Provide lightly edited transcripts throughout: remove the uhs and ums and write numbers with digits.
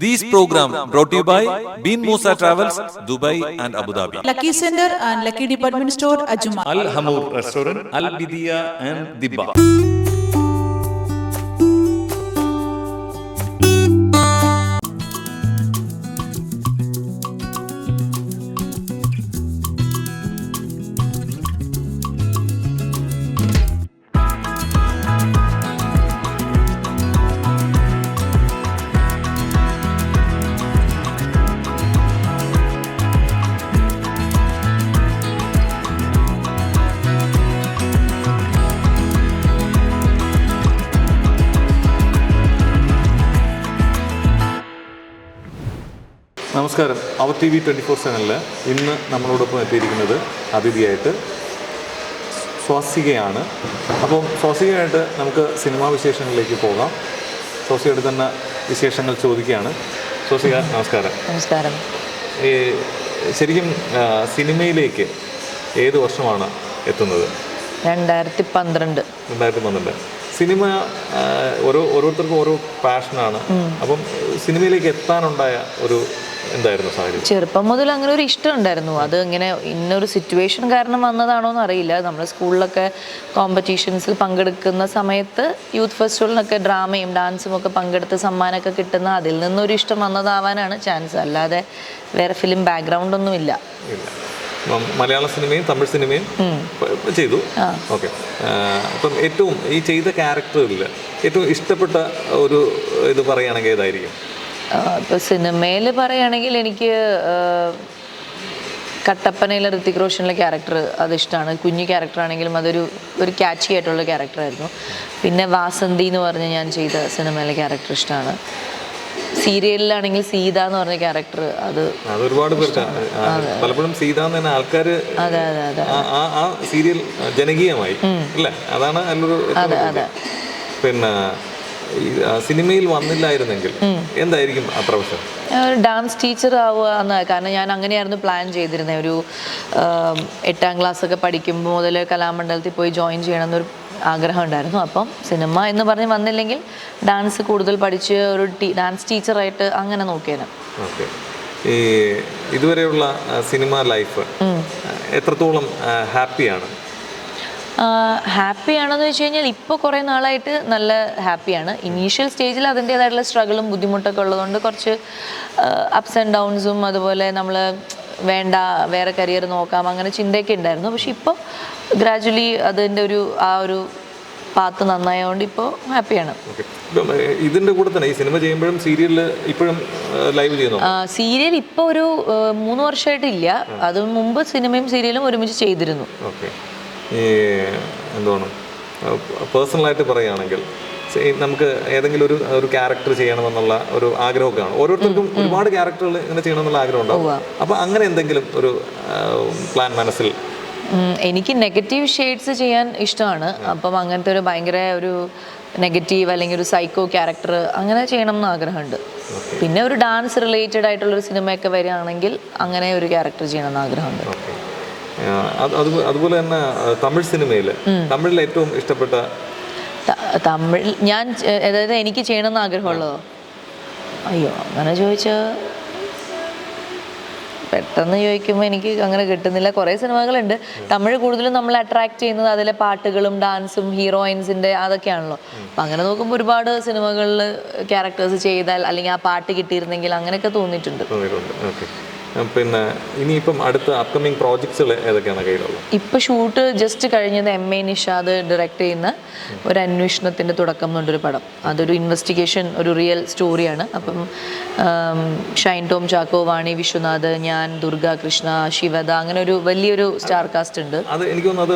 These programs brought to you by Bin Musa Travels, Dubai and Abu Dhabi. Lucky Center and Lucky Department Store, Ajuma. Al Hamour Restaurant, Al Bidia and Dibba. നമസ്കാരം. അവർ TV 24/7 ഇന്ന് നമ്മളോടൊപ്പം എത്തിയിരിക്കുന്നത് അതിഥിയായിട്ട് സ്വാസികയാണ്. അപ്പം സ്വാസികയായിട്ട് നമുക്ക് cinema വിശേഷങ്ങളിലേക്ക് പോകാം. സ്വാസികയുടെ തന്നെ വിശേഷങ്ങൾ ചോദിക്കുകയാണ്. സ്വാസിക, നമസ്കാരം. നമസ്കാരം. ശരിക്കും സിനിമയിലേക്ക് ഏത് വർഷമാണ് എത്തുന്നത്? 2012. സിനിമ ഓരോരുത്തർക്കും ഓരോ പാഷനാണ്. അപ്പം സിനിമയിലേക്ക് എത്താനുണ്ടായ ഒരു എന്തായിരുന്നു സാഹചര്യം? ചെറുപ്പം മുതൽ അങ്ങനെ ഒരു ഇഷ്ടം ഉണ്ടായിരുന്നു. അത് ഇങ്ങനെ ഇന്നൊരു സിറ്റുവേഷൻ കാരണം വന്നതാണോ എന്ന് അറിയില്ല. നമ്മൾ സ്കൂളിലൊക്കെ കോമ്പറ്റീഷൻസിൽ പങ്കെടുക്കുന്ന സമയത്ത് യൂത്ത് ഫെസ്റ്റിവലിനൊക്കെ ഡ്രാമയും ഡാൻസും ഒക്കെ പങ്കെടുത്ത് സമ്മാനമൊക്കെ കിട്ടുന്ന അതിൽ നിന്നൊരു ഇഷ്ടം വന്നതാവാനാണ് ചാൻസ്. അല്ലാതെ വേറെ ഫിലിം ബാക്ക്ഗ്രൗണ്ട് ഒന്നും ഇല്ല. മലയാള സിനിമയും തമിഴ് സിനിമയും ചെയ്തു. ഓക്കെ. അപ്പം ഏറ്റവും ഈ ചെയ്ത ക്യാരക്ടറിൽ ഏറ്റവും ഇഷ്ടപ്പെട്ട ഒരു ഇത് പറയുകയാണെങ്കിൽ ഏതായിരിക്കും? ഇപ്പോൾ സിനിമയിൽ പറയുകയാണെങ്കിൽ എനിക്ക് കട്ടപ്പനയിലെ ഋത്തിക് റോഷനിലെ ക്യാരക്ടർ അതിഷ്ടമാണ്. കുഞ്ഞു ക്യാരക്ടറാണെങ്കിലും അതൊരു ക്യാച്ചി ആയിട്ടുള്ള ക്യാരക്ടറായിരുന്നു. പിന്നെ വാസന്തി എന്ന് പറഞ്ഞ് ഞാൻ ചെയ്ത സിനിമയിലെ ക്യാരക്ടർ ഇഷ്ടമാണ്. സീരിയലിലാണെങ്കിൽ സീത എന്ന് പറഞ്ഞ ക്യാരക്ടർ അത് ഒരുപാട് പേർക്ക് പലപ്പോഴും സീത എന്ന് തന്നെ ആൾക്കാർ ആ സീരിയൽ ജനകീയമായി അല്ലേ? അതാണ് നല്ലൊരു. പിന്നെ സിനിമയിൽ വന്നില്ലായിരുന്നെങ്കിൽ എന്തായിരിക്കും ആ പ്രൊഫഷൻ? ഡാൻസ് ടീച്ചർ ആവുക എന്ന്. കാരണം ഞാൻ അങ്ങനെയായിരുന്നു പ്ലാൻ ചെയ്തിരുന്നത്. ഒരു 8ാം ക്ലാസ്സൊക്കെ പഠിക്കുമ്പോൾ മുതൽ കലാമണ്ഡലത്തിൽ പോയി ജോയിൻ ചെയ്യണമെന്നൊരു ആഗ്രഹം ഉണ്ടായിരുന്നു. അപ്പം സിനിമ എന്ന് പറഞ്ഞ് വന്നില്ലെങ്കിൽ ഡാൻസ് കൂടുതൽ പഠിച്ച് ഒരു ഡാൻസ് ടീച്ചറായിട്ട് അങ്ങനെ നോക്കിയേനെ. ഓക്കെ. ഈ ഇതുവരെയുള്ള സിനിമ ലൈഫ് എത്രത്തോളം ഹാപ്പിയാണ്? ഹാപ്പിയാണെന്ന് വെച്ച് കഴിഞ്ഞാൽ ഇപ്പോൾ കുറേ നാളായിട്ട് നല്ല ഹാപ്പിയാണ്. ഇനീഷ്യൽ സ്റ്റേജിൽ അതിൻ്റേതായിട്ടുള്ള സ്ട്രഗിളും ബുദ്ധിമുട്ടൊക്കെ ഉള്ളതുകൊണ്ട് കുറച്ച് അപ്സ് ആൻഡ് ഡൗൺസും അതുപോലെ നമ്മൾ വേണ്ട വേറെ കരിയർ നോക്കാം അങ്ങനെ ചിന്തയൊക്കെ ഉണ്ടായിരുന്നു. പക്ഷെ ഇപ്പോൾ ഗ്രാജുവലി അതിൻ്റെ ആ ഒരു പാത്ത് നന്നായതുകൊണ്ട് ഇപ്പോൾ ഹാപ്പിയാണ്. ഇതിൻ്റെ കൂടെ തന്നെ ഈ സിനിമ ചെയ്യുമ്പോഴും സീരിയൽ ഇപ്പോഴും ലൈവ് ചെയ്യുന്നു? സീരിയൽ ഇപ്പോൾ ഒരു 3 വർഷമായിട്ടില്ല. അതിന് മുമ്പ് സിനിമയും സീരിയലും ഒരുമിച്ച് ചെയ്തിരുന്നു. ഓക്കെ. ഈ എന്താണ് പേഴ്സണലായിട്ട് പറയുകയാണെങ്കിൽ നമുക്ക് ഏതെങ്കിലും ഒരു ക്യാരക്ടർ ചെയ്യണമെന്നുള്ള ഒരു ആഗ്രഹമൊക്കെ ആണ്. ഓരോരുത്തർക്കും ഒരുപാട് ക്യാരക്ടറുകൾ ഇങ്ങനെ ചെയ്യണമെന്നുള്ള ആഗ്രഹം ഉണ്ടാവും. അപ്പോൾ അങ്ങനെ എന്തെങ്കിലും ഒരു പ്ലാൻ മനസ്സിൽ? എനിക്ക് നെഗറ്റീവ് ഷെയ്ഡ്സ് ചെയ്യാൻ ഇഷ്ടമാണ്. അപ്പം അങ്ങനത്തെ ഒരു ഭയങ്കര ഒരു നെഗറ്റീവ് അല്ലെങ്കിൽ ഒരു സൈക്കോ ക്യാരക്ടർ അങ്ങനെ ചെയ്യണം എന്ന് ആഗ്രഹമുണ്ട്. പിന്നെ ഒരു ഡാൻസ് റിലേറ്റഡ് ആയിട്ടുള്ളൊരു സിനിമയൊക്കെ വരികയാണെങ്കിൽ അങ്ങനെ ഒരു ക്യാരക്ടർ ചെയ്യണം എന്ന് ആഗ്രഹമുണ്ട്. അതുപോലെ തന്നെ തമിഴ് സിനിമയിൽ തമിഴിൽ ഏറ്റവും ഇഷ്ടപ്പെട്ട തമിഴ് ഞാൻ അതായത് എനിക്ക് ചെയ്യണമെന്ന് ആഗ്രഹമുള്ളതോ? അയ്യോ, അങ്ങനെ ചോദിച്ചാൽ പെട്ടെന്ന് ചോദിക്കുമ്പോൾ എനിക്ക് അങ്ങനെ കിട്ടുന്നില്ല. കുറേ സിനിമകളുണ്ട്. തമിഴ് കൂടുതലും നമ്മളെ അട്രാക്ട് ചെയ്യുന്നത് അതിലെ പാട്ടുകളും ഡാൻസും ഹീറോയിൻസിൻ്റെ അതൊക്കെയാണല്ലോ. അപ്പം അങ്ങനെ നോക്കുമ്പോൾ ഒരുപാട് സിനിമകളിൽ ക്യാരക്ടേഴ്സ് ചെയ്താൽ അല്ലെങ്കിൽ ആ പാട്ട് കിട്ടിയിരുന്നെങ്കിൽ അങ്ങനെയൊക്കെ തോന്നിയിട്ടുണ്ട്. പിന്നെ ഇനിയിപ്പം അടുത്ത അപ്കമിങ് പ്രോജക്ട്സുകൾ ഏതൊക്കെയാണ് കയ്യിലുള്ളത്? ഇപ്പം ഷൂട്ട് ജസ്റ്റ് കഴിഞ്ഞത് MA നിഷാദ് ഡയറക്റ്റ് ചെയ്യുന്ന ഒരു അന്വേഷണത്തിൻ്റെ തുടക്കം എന്നുള്ളൊരു പടം. അതൊരു ഇൻവെസ്റ്റിഗേഷൻ, ഒരു റിയൽ സ്റ്റോറിയാണ്. അപ്പം ഷൈൻ ടോം ചാക്കോ, വാണി വിശ്വനാഥ്, ഞാൻ, ദുർഗ കൃഷ്ണ, ശിവദ, അങ്ങനെ ഒരു വലിയൊരു സ്റ്റാർ കാസ്റ്റ് ഉണ്ട്. അത് എനിക്ക് തോന്നുന്നത്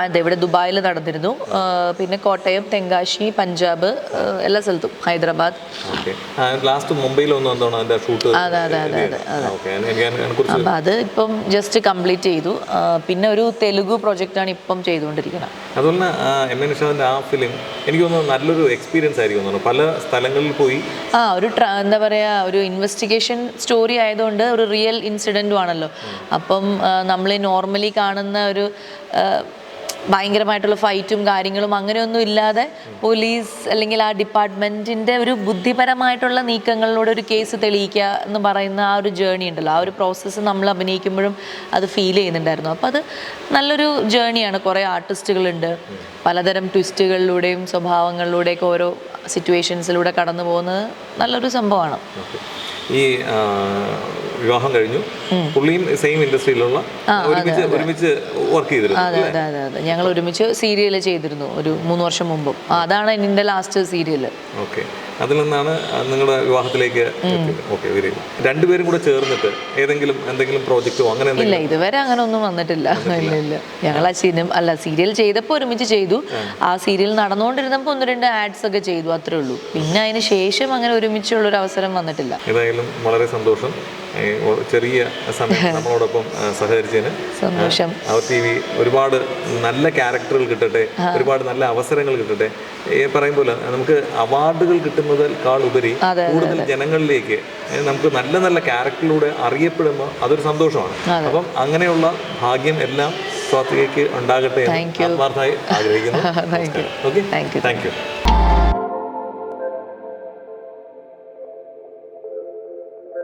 അതെ, ഇവിടെ ദുബായിൽ നടന്നിരുന്നു. പിന്നെ കോട്ടയം, തെങ്കാശി, പഞ്ചാബ്, എല്ലാ സ്ഥലത്തും, ഹൈദരാബാദ്. ലാസ്റ്റ് മുംബൈയിലൊന്നും എന്താണ് അതിൻ്റെ ഷൂട്ട്? അതെ. അപ്പം അത് ഇപ്പം ജസ്റ്റ് കംപ്ലീറ്റ് ചെയ്തു. പിന്നെ ഒരു തെലുഗു പ്രൊജക്റ്റാണ് ഇപ്പം ചെയ്തുകൊണ്ടിരിക്കുന്നത്. അതുപോലെ തന്നെ MA നിഷാദിന്റെ ആ ഫിലിം എനിക്ക് തോന്നുന്നു നല്ലൊരു എക്സ്പീരിയൻസ് ആയിരിക്കും. പല സ്ഥലങ്ങളിൽ പോയി ഒരു എന്താ പറയുക, ഒരു ഇൻവെസ്റ്റിഗേഷൻ സ്റ്റോറി ആയതുകൊണ്ട് ഒരു റിയൽ ഇൻസിഡൻറ്റും ആണല്ലോ. അപ്പം നമ്മൾ നോർമലി കാണുന്ന ഒരു ഭയങ്കരമായിട്ടുള്ള ഫൈറ്റും കാര്യങ്ങളും അങ്ങനെയൊന്നും ഇല്ലാതെ പോലീസ് അല്ലെങ്കിൽ ആ ഡിപ്പാർട്ട്മെൻറ്റിൻ്റെ ഒരു ബുദ്ധിപരമായിട്ടുള്ള നീക്കങ്ങളിലൂടെ ഒരു കേസ് തെളിയിക്കുക എന്ന് പറയുന്ന ആ ഒരു ജേണി ഉണ്ടല്ലോ, ആ ഒരു പ്രോസസ്സ് നമ്മൾ അഭിനയിക്കുമ്പോഴും അത് ഫീൽ ചെയ്യുന്നുണ്ടായിരുന്നു. അപ്പോൾ അത് നല്ലൊരു ജേണിയാണ്. കുറേ ആർട്ടിസ്റ്റുകളുണ്ട്, പലതരം ട്വിസ്റ്റുകളിലൂടെയും സ്വഭാവങ്ങളിലൂടെയൊക്കെ ഓരോ സിറ്റുവേഷൻസിലൂടെ കടന്നു പോകുന്നത് നല്ലൊരു സംഭവമാണ്. ഈ വിവാഹം കഴിഞ്ഞു, പുള്ളിയും സെയിം ഇൻഡസ്ട്രിയിലുള്ള ഒരുമിച്ച് വർക്ക് ചെയ്തിരുന്നു. അതെ അതെ അതെ അതെ, ഞങ്ങൾ ഒരുമിച്ച് സീരിയൽ ചെയ്തിരുന്നു ഒരു 3 വർഷം മുമ്പും. അതാണ് എൻ്റെ ലാസ്റ്റ് സീരിയൽ. ഓക്കെ, അതിൽ നിന്നാണ് നിങ്ങളുടെ വിവാഹത്തിലേക്ക് എത്തിയത്. Okay, very good. രണ്ടുപേരും കൂടെ ചേർന്നിട്ട് എന്തെങ്കിലും പ്രോജക്റ്റോ അങ്ങനെ ഇല്ല, ഇതുവരെ അങ്ങനെ ഒന്നും വന്നിട്ടില്ല. ഇല്ല ഇല്ല, ഞങ്ങൾ ആ സീരിയൽ ചെയ്തപ്പോൾ ഒരുമിച്ച് ചെയ്തു. ആ സീരിയൽ നടന്നുകൊണ്ടിരുന്നപ്പോൾ 1-2 ആഡ്സ് ഒക്കെ ചെയ്തു, അത്രേ ഉള്ളൂ. പിന്നെ അതിന് ശേഷം അങ്ങനെ ഒരുമിച്ചുള്ളൊരു അവസരം വന്നിട്ടില്ല. ഏതായാലും വളരെ സന്തോഷം, ചെറിയ സമയം നമ്മളോടൊപ്പം സഹകരിച്ചതിന് സന്തോഷം. അവർ TV ഒരുപാട് നല്ല ക്യാരക്ടറുകൾ കിട്ടട്ടെ, ഒരുപാട് നല്ല അവസരങ്ങൾ കിട്ടട്ടെ. പറയും പോലെ നമുക്ക് അവാർഡുകൾ കിട്ടുന്നതിനേക്കാൾ ഉപരി കൂടുതൽ ജനങ്ങളിലേക്ക് നമുക്ക് നല്ല നല്ല ക്യാരക്ടറിലൂടെ അറിയപ്പെടുമ്പോൾ അതൊരു സന്തോഷമാണ്. അപ്പം അങ്ങനെയുള്ള ഭാഗ്യം എല്ലാം സ്വാതികയ്ക്ക് ഉണ്ടാകട്ടെ എന്ന് ആത്മാർത്ഥമായി ആഗ്രഹിക്കുന്നു. Okay, thank you.